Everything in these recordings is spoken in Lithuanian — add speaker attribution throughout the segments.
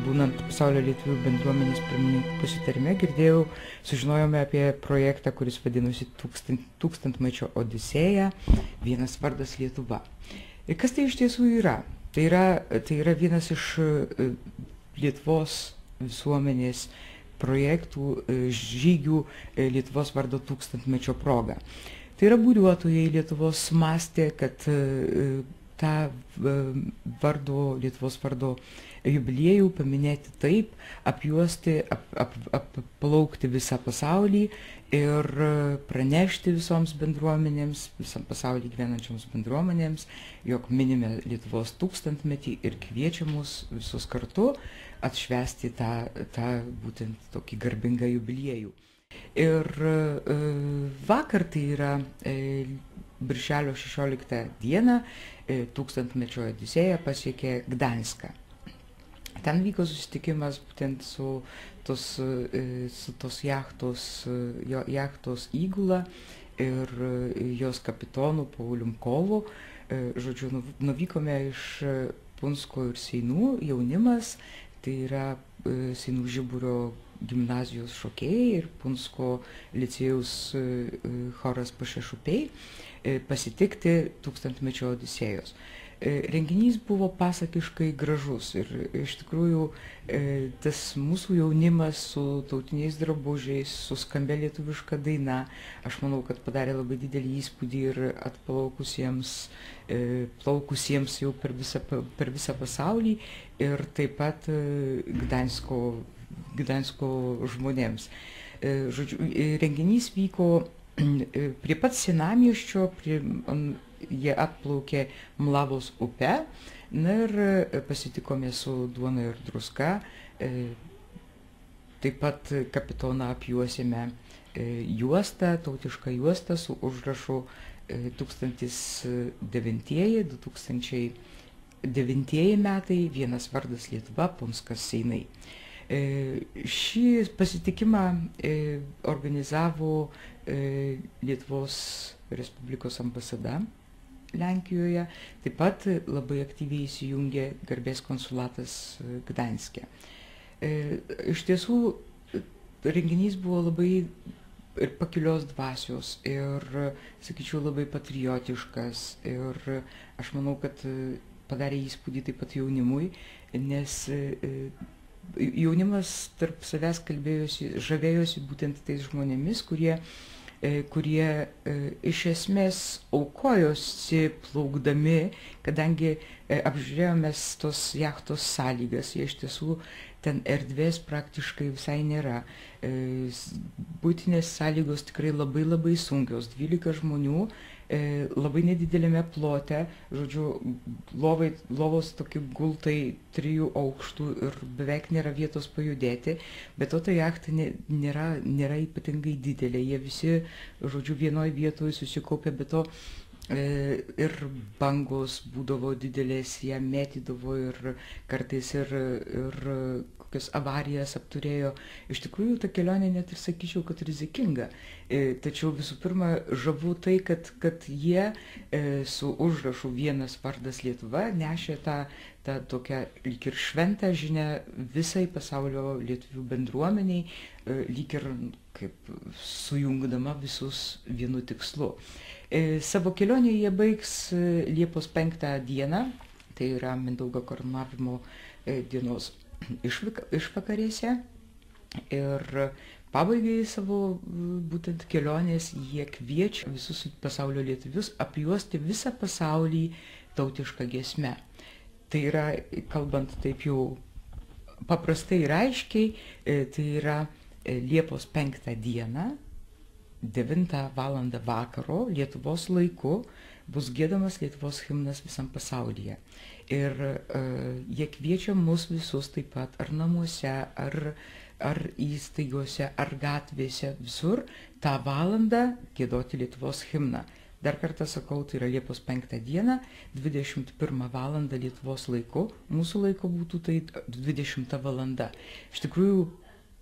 Speaker 1: būnant pasaulio lietuvių bendruomenės pirmininkų pasitarime, sužinojome apie projektą, kuris vadinosi Tūkstantmečio Odisėja, vienas vardas Lietuva. Ir kas tai iš tiesų yra? Tai yra vienas iš Lietuvos visuomenės projektų, žygių Lietuvos vardo tūkstantmečio proga. Tai yra būriuotojai Lietuvos mąstė, kad tą Lietuvos vardo jubiliejų paminėti taip, apjuosti, aplaukti visą pasaulį ir pranešti visoms bendruomenėms, visam pasaulyje gyvenančioms bendruomenėms, jog minime Lietuvos tūkstantmetį ir kviečia mus visus kartu atšvęsti tą būtent tokį garbingą jubiliejų. Ir vakar, tai yra birželio 16 dieną, Tūkstantmečio Odisėja pasiekė Gdanską. Ten vyko susitikimas būtent su tos jachtos įgula ir jos kapitonu Paulium Kovu. Žodžiu, nuvykome iš Punsko ir Seinų jaunimas, tai yra Seinų Žiburio gimnazijos šokėjai ir Punsko licėjaus choras Pašešupiai pasitikti Tūkstantmečio Odisėjos. Renginys buvo pasakiškai gražus ir iš tikrųjų tas mūsų jaunimas su tautiniais drabužiais, su skambia lietuviška daina, aš manau, kad padarė labai didelį įspūdį ir plaukusiems jau per visą pasaulį ir taip pat Gdansko žmonėms. Žodžiu, renginys vyko prie pat senamiesčio, jie atplaukė Mlavos upe, na ir pasitikome su duona ir druska, taip pat kapitoną apjuosėme juostą, tautišką juostą su užrašu 2009 metai, vienas vardas Lietuva, Punskas, Seinai. Šį pasitikimą organizavo Lietuvos Respublikos ambasada Lenkijoje, taip pat labai aktyviai įsijungė garbės konsulatas Gdanske. Iš tiesų, renginys buvo labai ir pakilios dvasios, ir, sakyčiau, labai patriotiškas, ir aš manau, kad padarė įspūdį taip pat jaunimui, nes jaunimas tarp savęs žavėjosi būtent tais žmonėmis, kurie iš esmės aukojosi plaukdami, kadangi apžiūrėjome tos jachtos sąlygas, jie iš tiesų ten erdvės praktiškai visai nėra. Būtinės sąlygos tikrai labai labai sunkios, 12 žmonių, labai nedidelėme plote, žodžiu, lovos tokie gultai 3 aukštų ir beveik nėra vietos pajudėti, bet ta jachta nėra ypatingai didelė, jie visi, žodžiu, vienoje vietoje susikaupė, bet to ir bangos būdavo didelės, ją mėtydavo ir kartais ir kokias avarijas apturėjo. Iš tikrųjų, ta kelionė net ir sakyčiau, kad rizikinga. Tačiau visų pirma, žavu tai, kad jie su užrašu vienas vardas Lietuva nešė tą tokią lyg ir šventą žinią visai pasaulio lietuvių bendruomeniai, lyg ir kaip sujungdama visus vienu tikslu. Savo kelionę jie baigs Liepos 5 dieną, tai yra Mindaugo karūnavimo dienos išvakarėse, ir pabaigai savo būtent kelionės jie kviečia visus pasaulio lietuvius apjuosti visą pasaulį tautišką giesmę. Tai yra, kalbant taip jau paprastai ir aiškiai, tai yra Liepos 5 dieną, 9 valandą vakaro Lietuvos laiku bus giedamas Lietuvos himnas visam pasaulyje. Ir jie kviečia mus visus taip pat ar namuose, ar įstaigose, ar gatvėse, visur tą valandą giedoti Lietuvos himną. Dar kartą sakau, tai yra Liepos 5 dieną, 21 valandą Lietuvos laiku, mūsų laiko būtų tai 20 valanda. Iš tikrųjų,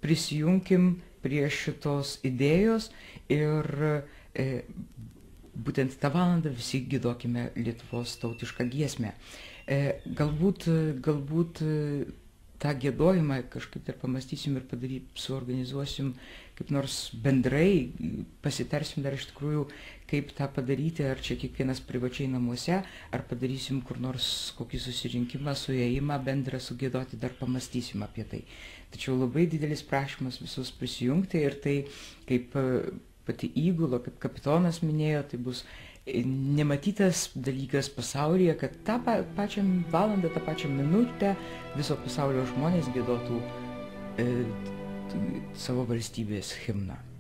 Speaker 1: prisijunkim prie šitos idėjos ir būtent tą valandą visi giedokime Lietuvos tautišką giesmę. Galbūt tą giedojimą kažkaip dar pamąstysim ir suorganizuosim kaip nors bendrai, pasitarsim dar iš tikrųjų, kaip tą padaryti, ar čia kiekvienas privačiai namuose, ar padarysim kur nors kokį susirinkimą, suėjimą bendrą sugiedoti, dar pamąstysim apie tai. Tačiau labai didelis prašymas visus prisijungti ir tai, kaip pati įgula, kaip kapitonas minėjo, tai bus nematytas dalykas pasaulyje, kad tą pačią valandą, tą pačią minutę viso pasaulio žmonės giedotų savo valstybės himną.